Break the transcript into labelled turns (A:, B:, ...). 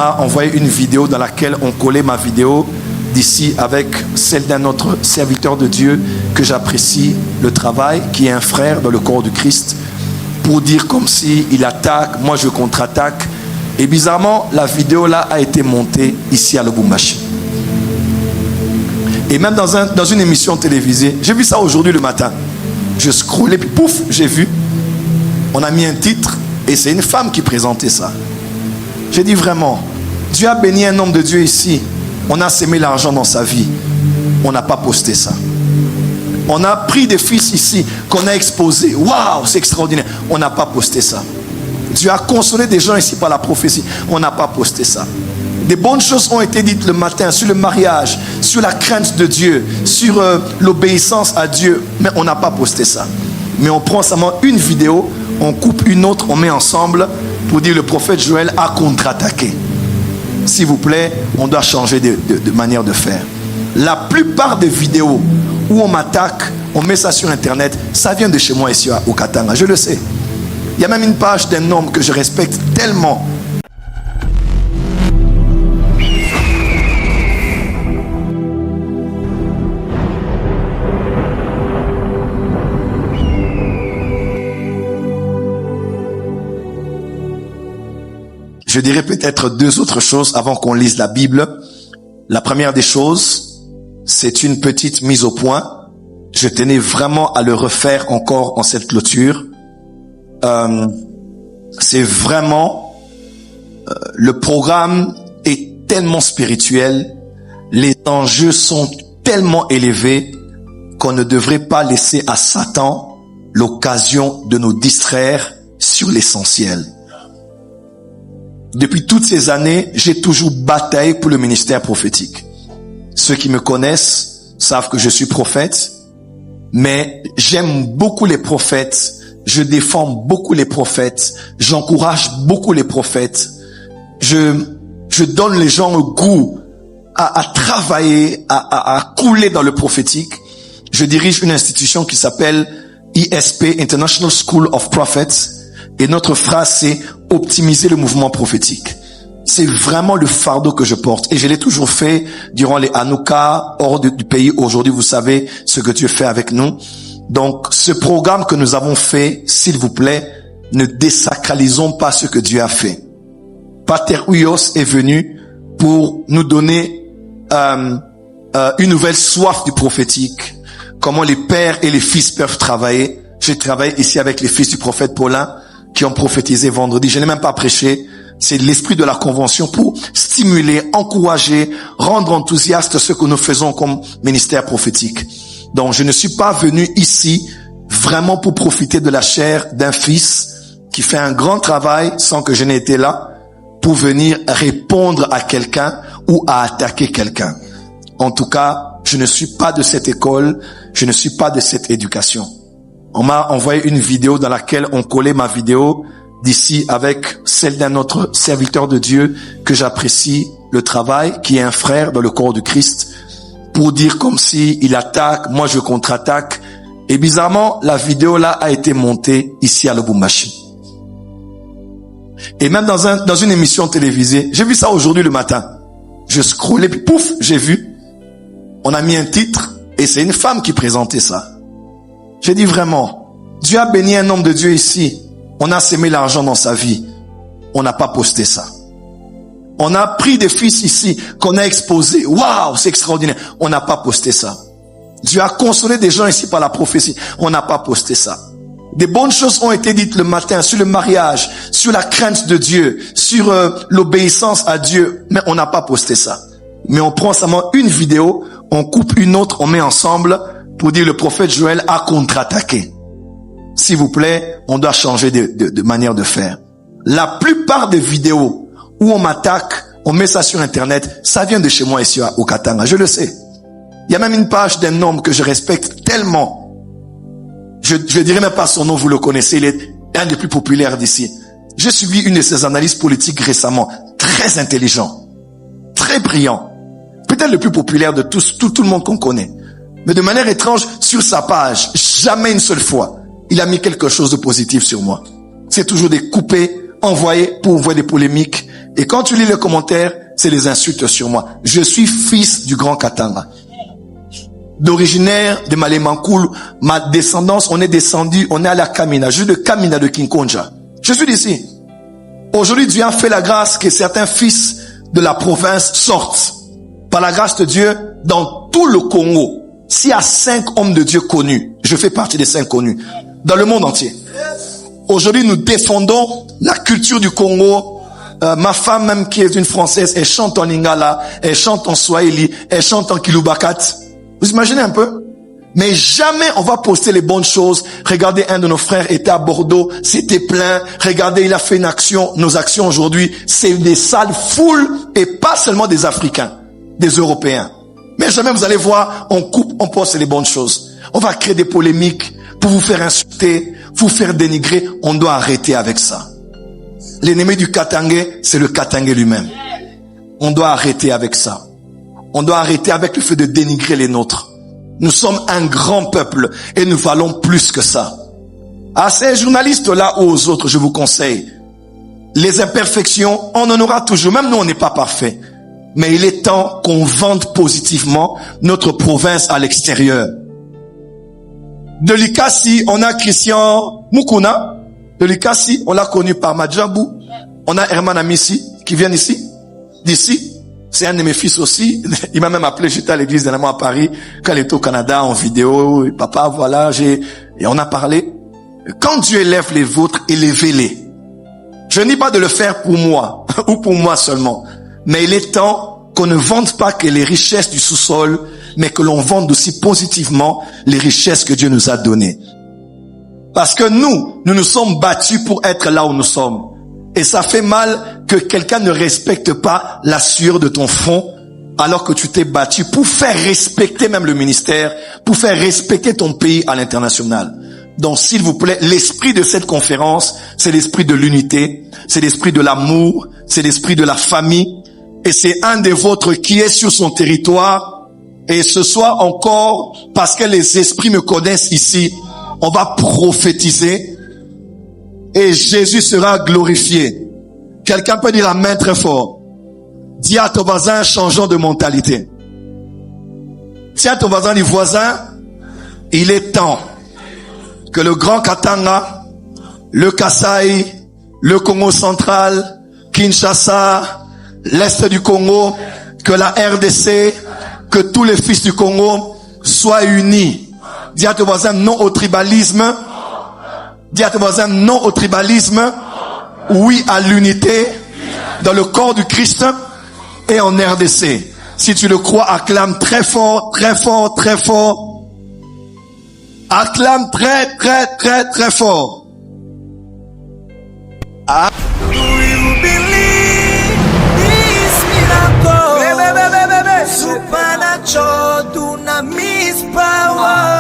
A: On m'a envoyé une vidéo dans laquelle on collait ma vidéo d'ici avec celle d'un autre serviteur de Dieu que j'apprécie le travail, qui est un frère dans le corps du Christ, pour dire comme si il attaque, moi je contre-attaque. Et bizarrement, la vidéo là a été montée ici à Lubumbashi. Et même dans une émission télévisée, j'ai vu ça aujourd'hui le matin. Je scrollais, puis pouf, j'ai vu. On a mis un titre et c'est une femme qui présentait ça. J'ai dit vraiment, Dieu a béni un homme de Dieu ici. On a sémé l'argent dans sa vie. On n'a pas posté ça. On a pris des fils ici qu'on a exposés. Waouh, c'est extraordinaire. On n'a pas posté ça. Dieu a consolé des gens ici par la prophétie. On n'a pas posté ça. Des bonnes choses ont été dites le matin sur le mariage, sur la crainte de Dieu, sur l'obéissance à Dieu. Mais on n'a pas posté ça. Mais on prend seulement une vidéo, on coupe une autre, on met ensemble pour dire le prophète Joël a contre-attaqué. S'il vous plaît, on doit changer de manière de faire. La plupart des vidéos où on m'attaque, on met ça sur internet, ça vient de chez moi ici au Katanga, je le sais. Il y a même une page d'un homme que je respecte tellement. Je dirais peut-être deux autres choses avant qu'on lise la Bible. La première des choses, c'est une petite mise au point. Je tenais vraiment à le refaire encore en cette clôture. C'est vraiment... le programme est tellement spirituel. Les enjeux sont tellement élevés qu'on ne devrait pas laisser à Satan l'occasion de nous distraire sur l'essentiel. Depuis toutes ces années, j'ai toujours bataillé pour le ministère prophétique. Ceux qui me connaissent savent que je suis prophète, mais j'aime beaucoup les prophètes, je défends beaucoup les prophètes, j'encourage beaucoup les prophètes, je donne les gens le goût à travailler, à couler dans le prophétique. Je dirige une institution qui s'appelle ISP, International School of Prophets, et notre phrase c'est optimiser le mouvement prophétique. C'est vraiment le fardeau que je porte. Et je l'ai toujours fait durant les Hanouka, hors du pays. Aujourd'hui, vous savez ce que Dieu fait avec nous. Donc, ce programme que nous avons fait, s'il vous plaît, ne désacralisons pas ce que Dieu a fait. Pater Uyos est venu pour nous donner une nouvelle soif du prophétique. Comment les pères et les fils peuvent travailler. J'ai travaillé ici avec les fils du prophète Paulin qui ont prophétisé vendredi. Je n'ai même pas prêché. C'est l'esprit de la convention pour stimuler, encourager, rendre enthousiaste ce que nous faisons comme ministère prophétique. Donc, je ne suis pas venu ici vraiment pour profiter de la chair d'un fils qui fait un grand travail sans que je n'ai été là pour venir répondre à quelqu'un ou à attaquer quelqu'un. En tout cas, je ne suis pas de cette école, je ne suis pas de cette éducation. On m'a envoyé une vidéo dans laquelle on collait ma vidéo d'ici avec celle d'un autre serviteur de Dieu que j'apprécie le travail, qui est un frère dans le corps du Christ, pour dire comme si il attaque, moi je contre-attaque. Et bizarrement, la vidéo là a été montée ici à Lubumbashi. Et même dans une émission télévisée, j'ai vu ça aujourd'hui le matin. Je scrollais, puis pouf, j'ai vu. On a mis un titre et c'est une femme qui présentait ça. J'ai dit vraiment, Dieu a béni un homme de Dieu ici. On a sémé l'argent dans sa vie. On n'a pas posté ça. On a pris des fils ici qu'on a exposés. Waouh, c'est extraordinaire. On n'a pas posté ça. Dieu a consolé des gens ici par la prophétie. On n'a pas posté ça. Des bonnes choses ont été dites le matin sur le mariage, sur la crainte de Dieu, sur l'obéissance à Dieu. Mais on n'a pas posté ça. Mais on prend seulement une vidéo, on coupe une autre, on met ensemble pour dire le prophète Joël a contre-attaqué. S'il vous plaît, on doit changer de manière de faire. La plupart des vidéos où on m'attaque, on met ça sur internet, ça vient de chez moi ici au Katanga, je le sais. Il y a même une page d'un homme que je respecte tellement. Je dirais même pas son nom, vous le connaissez, il est un des plus populaires d'ici. J'ai suivi une de ses analyses politiques récemment, très intelligent, très brillant, peut-être le plus populaire de tous, tout le monde qu'on connaît. Mais de manière étrange, sur sa page, jamais une seule fois, il a mis quelque chose de positif sur moi. C'est toujours des coupés, envoyé pour ouvrir des polémiques. Et quand tu lis les commentaires, c'est les insultes sur moi. Je suis fils du grand Katanga. D'originaire de Malemankoul, ma descendance, on est descendu, on est à la Kamina, juste de Kamina de Kinkonja. Je suis d'ici. Aujourd'hui, Dieu a fait la grâce que certains fils de la province sortent. Par la grâce de Dieu, dans tout le Congo, s'il y a 5 hommes de Dieu connus, je fais partie des 5 connus, dans le monde entier. Aujourd'hui, nous défendons la culture du Congo. Ma femme même qui est une Française, elle chante en Lingala, elle chante en Swahili, elle chante en Kilubakat. Vous imaginez un peu? Mais jamais on va poster les bonnes choses. Regardez, un de nos frères était à Bordeaux, c'était plein. Regardez, il a fait une action. Nos actions aujourd'hui, c'est des salles full et pas seulement des Africains, des Européens. Mais jamais vous allez voir, on coupe, on poste les bonnes choses. On va créer des polémiques pour vous faire insulter, vous faire dénigrer. On doit arrêter avec ça. L'ennemi du Katangais, c'est le Katangais lui-même. On doit arrêter avec ça. On doit arrêter avec le fait de dénigrer les nôtres. Nous sommes un grand peuple et nous valons plus que ça. À ces journalistes-là ou aux autres, je vous conseille, les imperfections, on en aura toujours. Même nous, on n'est pas parfait. Mais il est temps qu'on vende positivement notre province à l'extérieur. De Likasi, on a Christian Mukuna. De Likasi, on l'a connu par Madjabou. On a Herman Amissi qui vient ici, d'ici. C'est un de mes fils aussi. Il m'a même appelé, j'étais à l'église dernièrement à Paris, quand il était au Canada, en vidéo. Et papa, voilà, et on a parlé. Quand Dieu élève les vôtres, élevez-les. Je ne dis pas de le faire pour moi, ou pour moi seulement. Mais il est temps qu'on ne vende pas que les richesses du sous-sol, mais que l'on vende aussi positivement les richesses que Dieu nous a données. Parce que nous nous sommes battus pour être là où nous sommes. Et ça fait mal que quelqu'un ne respecte pas la sueur de ton front alors que tu t'es battu pour faire respecter même le ministère, pour faire respecter ton pays à l'international. Donc s'il vous plaît, l'esprit de cette conférence, c'est l'esprit de l'unité, c'est l'esprit de l'amour, c'est l'esprit de la famille. Et c'est un des vôtres qui est sur son territoire. Et ce soir encore, parce que les esprits me connaissent ici, on va prophétiser. Et Jésus sera glorifié. Quelqu'un peut dire amen très fort. Dis à ton voisin, changeons de mentalité. Dis à ton voisin, dis voisin, il est temps que le Grand Katanga, le Kasaï, le Congo central, Kinshasa, l'Est du Congo, que la RDC, que tous les fils du Congo soient unis. Dis à ton voisin, non au tribalisme. Dis à ton voisin, non au tribalisme, oui à l'unité dans le corps du Christ et en RDC. Si tu le crois, acclame très fort, très fort, très fort. Acclame très, très, très, très fort. Ah.
B: Do you believe this miracle? Supernatural, dunamis power.